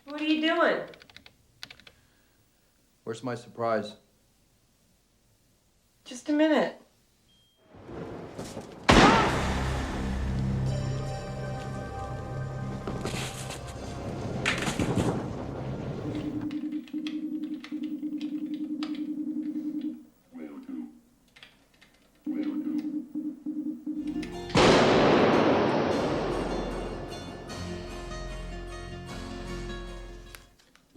What are you doing? Where's my surprise? Just a minute.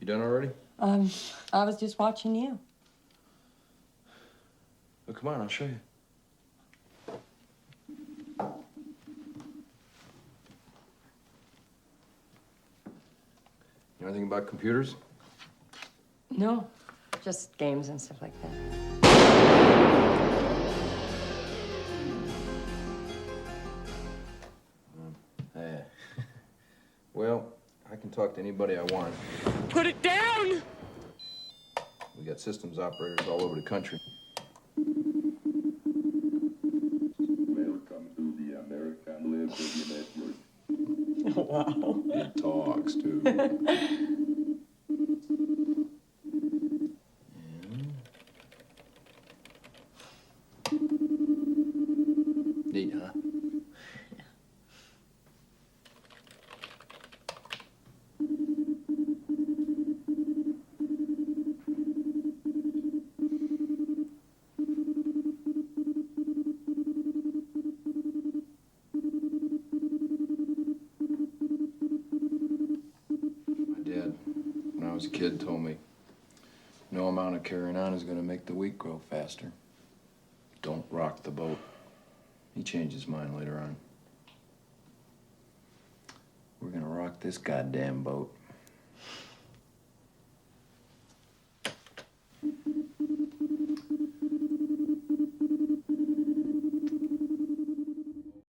You done already? I was just watching you. Oh, come on, I'll show you. You know anything about computers? No, just games and stuff like that. Yeah. Well, I can talk to anybody I want. Put it down! We got systems operators all over the country. Welcome to the American Liberty Network. Wow. It talks, too. Neat, huh? My dad, when I was a kid, told me no amount of carrying on is going to make the wheat grow faster. Don't rock the boat. He changed his mind later on. We're gonna rock this goddamn boat.